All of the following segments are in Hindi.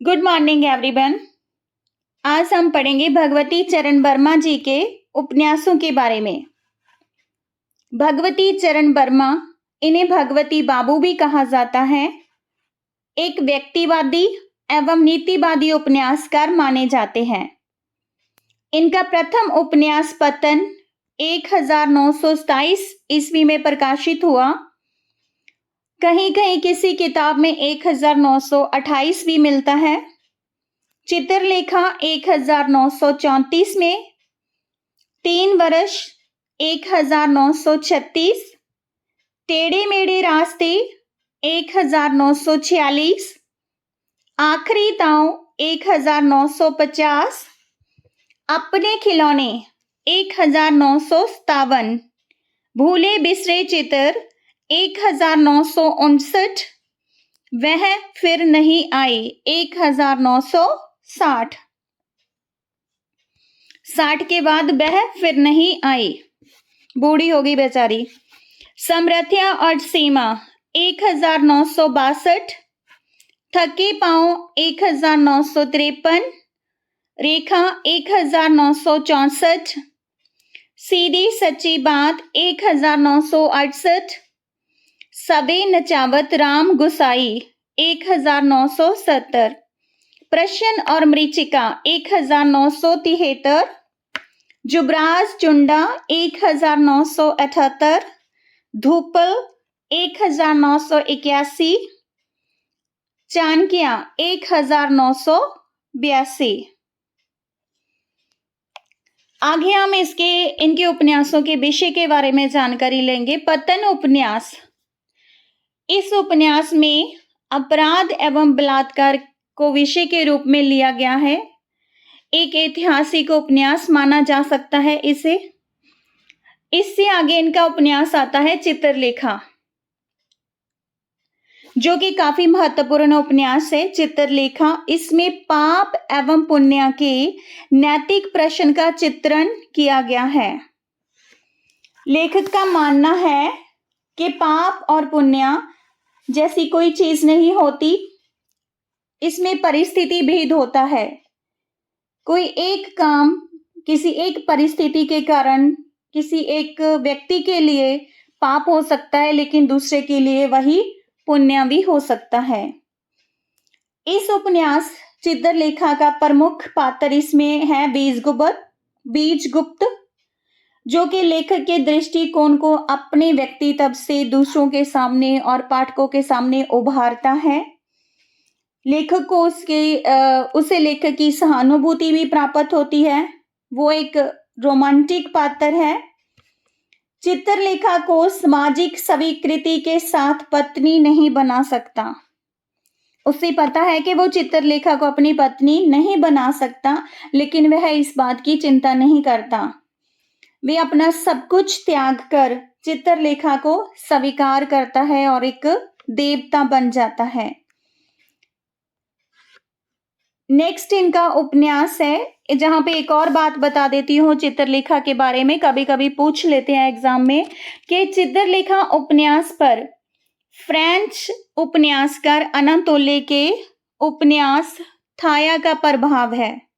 Good morning everyone. आज हम पढ़ेंगे भगवती चरण वर्मा जी के उपन्यासों के बारे में। भगवती चरण वर्मा, इन्हें भगवती बाबू भी कहा जाता है, एक व्यक्तिवादी एवं नीतिवादी उपन्यासकार माने जाते हैं। इनका प्रथम उपन्यास पतन 1927 ईस्वी में प्रकाशित हुआ। कहीं कहीं किसी किताब में 1928 भी मिलता है। चित्रलेखा 1934 में, 3 वर्ष 1936, टेढ़े मेढ़े रास्ते 1946, आखिरी दांव 1950, अपने खिलौने 1957, भूले बिसरे चित्र 1959, वह फिर नहीं आई 1960। 60 के बाद वह फिर नहीं आई, बूढ़ी होगी बेचारी। समरथ्या और सीमा 1962, थके पांव 1953, रेखा 1964, सीधी सच्ची बात 1968, सबे नचावत राम गुसाई 1970, प्रश्न और मरीचिका 1973, जुबराज चुंडा 1978, धूपल 1981, चाणक्या 1982। आगे हम इनके उपन्यासों के विषय के बारे में जानकारी लेंगे। पतन उपन्यास, इस उपन्यास में अपराध एवं बलात्कार को विषय के रूप में लिया गया है। एक ऐतिहासिक उपन्यास माना जा सकता है इसे। इससे आगे इनका उपन्यास आता है चित्रलेखा, जो कि काफी महत्वपूर्ण उपन्यास है। चित्रलेखा, इसमें पाप एवं पुण्य के नैतिक प्रश्न का चित्रण किया गया है। लेखक का मानना है कि पाप और पुण्य जैसी कोई चीज नहीं होती, इसमें परिस्थिति भेद होता है। कोई एक काम किसी एक परिस्थिति के कारण किसी एक व्यक्ति के लिए पाप हो सकता है, लेकिन दूसरे के लिए वही पुण्य भी हो सकता है। इस उपन्यास चित्रलेखा का प्रमुख पात्र इसमें है बीजगुप्त, जो कि लेखक के दृष्टिकोण को अपने व्यक्तित्व से दूसरों के सामने और पाठकों के सामने उभारता है। लेखक को उसे लेखक की सहानुभूति भी प्राप्त होती है। वो एक रोमांटिक पात्र है। चित्रलेखा को सामाजिक स्वीकृति के साथ पत्नी नहीं बना सकता। उसे पता है कि वो चित्रलेखा को अपनी पत्नी नहीं बना सकता, लेकिन वह इस बात की चिंता नहीं करता। वे अपना सब कुछ त्याग कर चित्रलेखा को स्वीकार करता है और एक देवता बन जाता है। नेक्स्ट इनका उपन्यास है, जहां पे एक और बात बता देती हूँ चित्रलेखा के बारे में। कभी कभी पूछ लेते हैं एग्जाम में कि चित्रलेखा उपन्यास पर फ्रेंच उपन्यासकार अनातोले के उपन्यास थाया का प्रभाव है।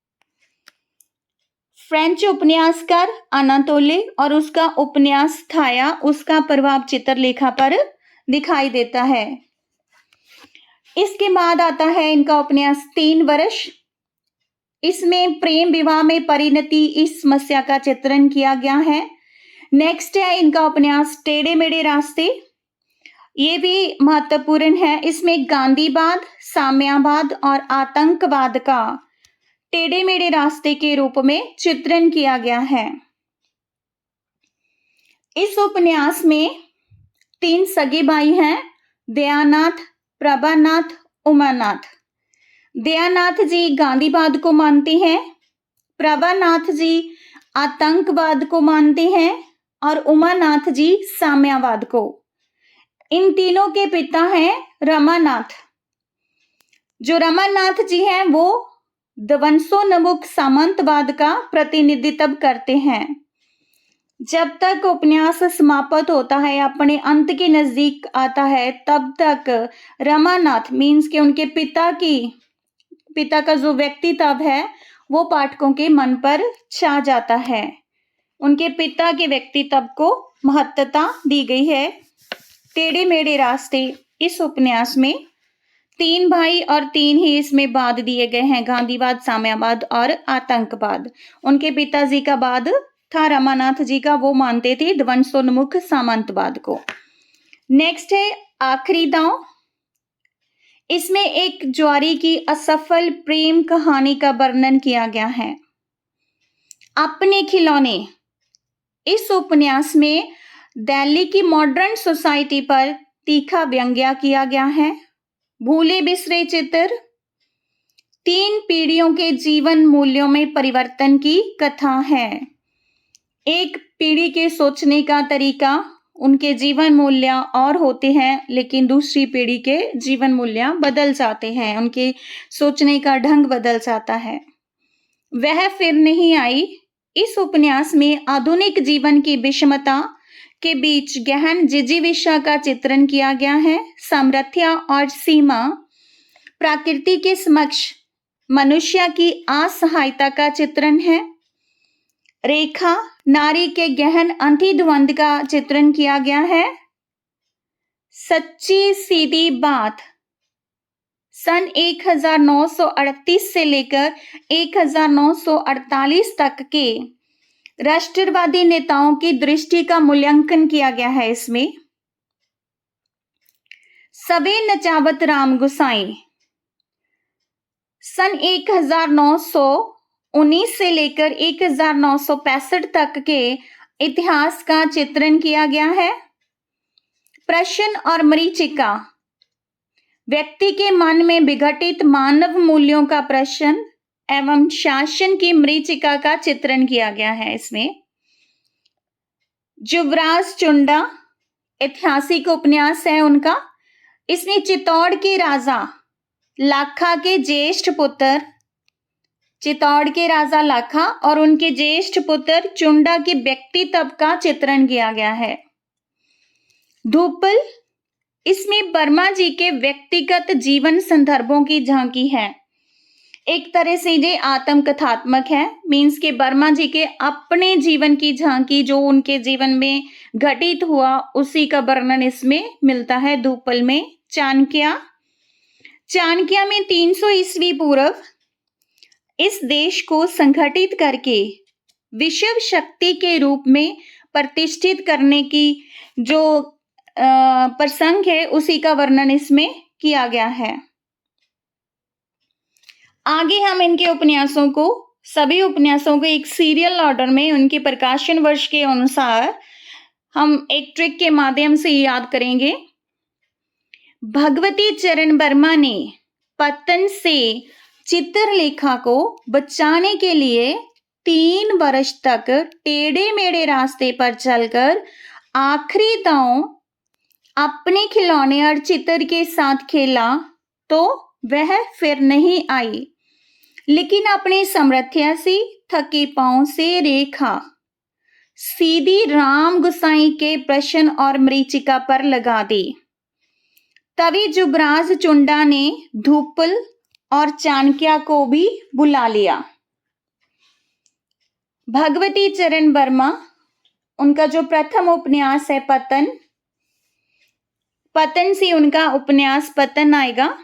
फ्रेंच उपन्यासकार अनातोले और उसका उपन्यास थाया, उसका प्रभाव चित्रलेखा पर दिखाई देता है। इसके बाद आता है इनका उपन्यास 3 वर्ष। इसमें प्रेम विवाह में परिणति इस समस्या का चित्रण किया गया है। नेक्स्ट है इनका उपन्यास टेढ़े मेढ़े रास्ते। ये भी महत्वपूर्ण है। इसमें गांधीवाद, साम्यवाद और आतंकवाद का टेढ़े मेढ़े रास्ते के रूप में चित्रण किया गया है। इस उपन्यास में 3 सगे भाई हैं, दयानाथ, प्रभानाथ, उमानाथ। दयानाथ जी गांधीवाद को मानते हैं, प्रभानाथ जी आतंकवाद को मानते हैं और उमानाथ जी साम्यवाद को। इन तीनों के पिता हैं रमानाथ। जो रमानाथ जी हैं वो द्वंसोन्मुख सामंतवाद का प्रतिनिधित्व करते हैं। जब तक उपन्यास समाप्त होता है, अपने अंत के नजदीक आता है, तब तक रमानाथ मीन्स के उनके पिता की पिता का जो व्यक्तित्व है वो पाठकों के मन पर छा जाता है। उनके पिता के व्यक्तित्व को महत्वता दी गई है। टेढ़े मेढ़े रास्ते इस उपन्यास में 3 भाई और 3 ही इसमें वाद दिए गए हैं, गांधीवाद, साम्यवाद और आतंकवाद। उनके पिताजी का वाद था रमानाथ जी का, वो मानते थे ध्वंसोन्मुख सामंतवाद को। नेक्स्ट है आखिरी दांव। इसमें एक ज्वारी की असफल प्रेम कहानी का वर्णन किया गया है। अपने खिलौने इस उपन्यास में दिल्ली की मॉडर्न सोसाइटी पर तीखा व्यंग्य किया गया है। भूले बिसरे चित्र 3 पीढ़ियों के जीवन मूल्यों में परिवर्तन की कथा है। एक पीढ़ी के सोचने का तरीका, उनके जीवन मूल्य और होते हैं, लेकिन दूसरी पीढ़ी के जीवन मूल्य बदल जाते हैं, उनके सोचने का ढंग बदल जाता है। वह फिर नहीं आई। इस उपन्यास में आधुनिक जीवन की विषमता के बीच गहन जिजीविषा का चित्रण किया गया है। सामर्थ्य और सीमा, प्रकृति के समक्ष मनुष्य की असहायता का चित्रण है। रेखा, नारी के गहन अंतर्द्वंद का चित्रण किया गया है। सच्ची सीधी बात, सन 1938 से लेकर 1948 तक के राष्ट्रवादी नेताओं की दृष्टि का मूल्यांकन किया गया है। इसमें सबे नचावत राम गोसाई, सन 1919 से लेकर 1965 तक के इतिहास का चित्रण किया गया है। प्रश्न और मरीचिका, व्यक्ति के मन में विघटित मानव मूल्यों का प्रश्न एवं शासन की मरीचिका का चित्रण किया गया है। इसमें युवराज चुंडा ऐतिहासिक उपन्यास है उनका। इसमें चित्तौड़ के राजा लाखा के ज्येष्ठ पुत्र, चित्तौड़ के राजा लाखा और उनके ज्येष्ठ पुत्र चुंडा के व्यक्तित्व का चित्रण किया गया है। धूपल, इसमें वर्मा जी के व्यक्तिगत जीवन संदर्भों की झांकी है। एक तरह से ये आत्मकथात्मक है, मीन्स के वर्मा जी के अपने जीवन की झांकी, जो उनके जीवन में घटित हुआ उसी का वर्णन इसमें मिलता है। धूपल में चाणक्य में 300 ईस्वी पूर्व इस देश को संगठित करके विश्व शक्ति के रूप में प्रतिष्ठित करने की जो प्रसंग है उसी का वर्णन इसमें किया गया है। आगे हम इनके उपन्यासों को, सभी उपन्यासों को एक सीरियल ऑर्डर में उनके प्रकाशन वर्ष के अनुसार हम एक ट्रिक के माध्यम से याद करेंगे। भगवती चरण वर्मा ने पतन से चित्रलेखा को बचाने के लिए 3 वर्ष तक टेढ़े मेढ़े रास्ते पर चलकर आखिरी दांव अपने खिलौने और चित्र के साथ खेला तो वह फिर नहीं आई, लेकिन अपनी सामर्थ्य से, थके पांव से रेखा सीधी राम गोसाई के प्रश्न और मरीचिका पर लगा दी। तभी युवराज चुंडा ने धूपल और चाणक्य को भी बुला लिया। भगवती चरण वर्मा, उनका जो प्रथम उपन्यास है पतन से उनका उपन्यास पतन आएगा।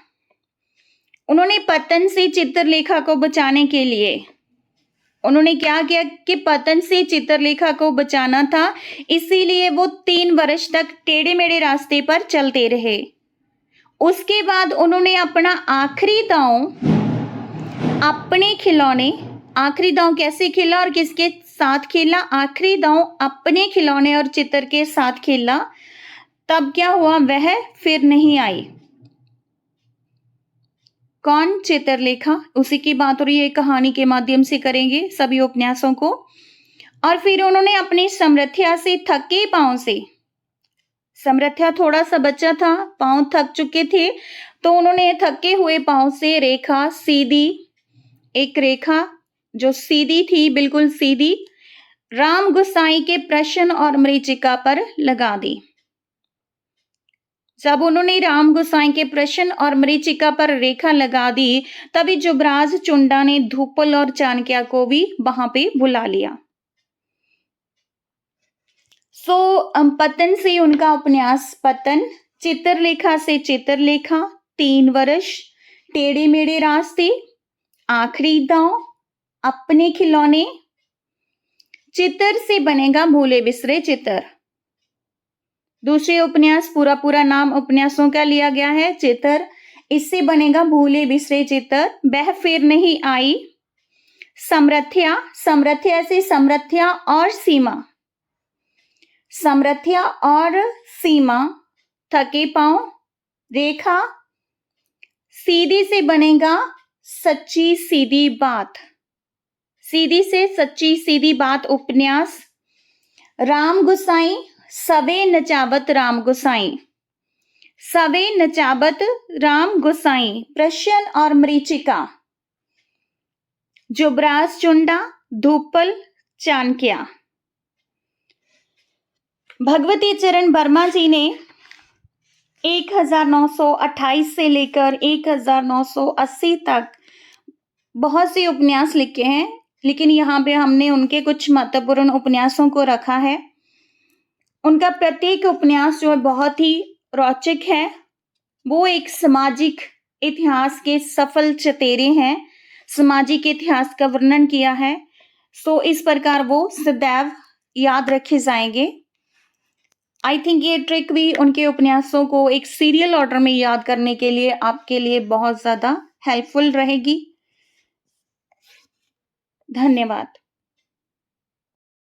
उन्होंने पतन से चित्रलेखा को बचाने के लिए उन्होंने क्या किया कि पतन से चित्रलेखा को बचाना था, इसीलिए वो 3 वर्ष तक टेढ़े मेढ़े रास्ते पर चलते रहे। उसके बाद उन्होंने अपना आखिरी दांव अपने खिलौने, आखिरी दांव कैसे खेला और किसके साथ खेला? आखिरी दांव अपने खिलौने और चित्र के साथ खेला। तब क्या हुआ? वह फिर नहीं आई। कौन? चित्रलेखा। उसी की बात हो रही है, कहानी के माध्यम से करेंगे सभी उपन्यासों को। और फिर उन्होंने अपनी सामर्थ्य से, थके पांव से, सामर्थ्य थोड़ा सा बचा था, पांव थक चुके थे, तो उन्होंने थके हुए पांव से रेखा सीधी, एक रेखा जो सीधी थी, बिल्कुल सीधी, राम गोसाई के प्रश्न और मरीचिका पर लगा दी। जब उन्होंने राम गोसाई के प्रश्न और मरीचिका पर रेखा लगा दी, तभी युवराज चुंडा ने धूपल और चाणक्य को भी वहां पे बुला लिया। पतन से उनका उपन्यास पतन, चित्रलेखा से चित्रलेखा, 3 वर्ष, टेढ़े मेढ़े रास्ते, आखिरी दांव, अपने खिलौने, चित्र से बनेगा भूले बिसरे चित्र। दूसरे उपन्यास, पूरा नाम उपन्यासों का लिया गया है, चित्र, इससे बनेगा भूले बिसरे चित्र, वह फिर नहीं आई, समरथ्या, समरथ्या से समरथ्या और सीमा, समरथ्या और सीमा, थके पांव, रेखा, सीधी से बनेगा सच्ची सीधी बात, सीधी से सच्ची सीधी बात उपन्यास, राम गोसाई, सवे नचावत राम गोसाई, सवे नचावत राम गोसाई, प्रश्न और मरीचिका, युवराज चुंडा, धूपल, चाणक्य। भगवती चरण वर्मा जी ने 1928 से लेकर 1980 तक बहुत से उपन्यास लिखे हैं, लेकिन यहाँ पे हमने उनके कुछ महत्वपूर्ण उपन्यासों को रखा है। उनका प्रत्येक उपन्यास जो है बहुत ही रोचक है। वो एक सामाजिक इतिहास के सफल चतेरे हैं, सामाजिक इतिहास का वर्णन किया है। इस प्रकार वो सदैव याद रखे जाएंगे। आई थिंक ये ट्रिक भी उनके उपन्यासों को एक सीरियल ऑर्डर में याद करने के लिए आपके लिए बहुत ज्यादा हेल्पफुल रहेगी। धन्यवाद।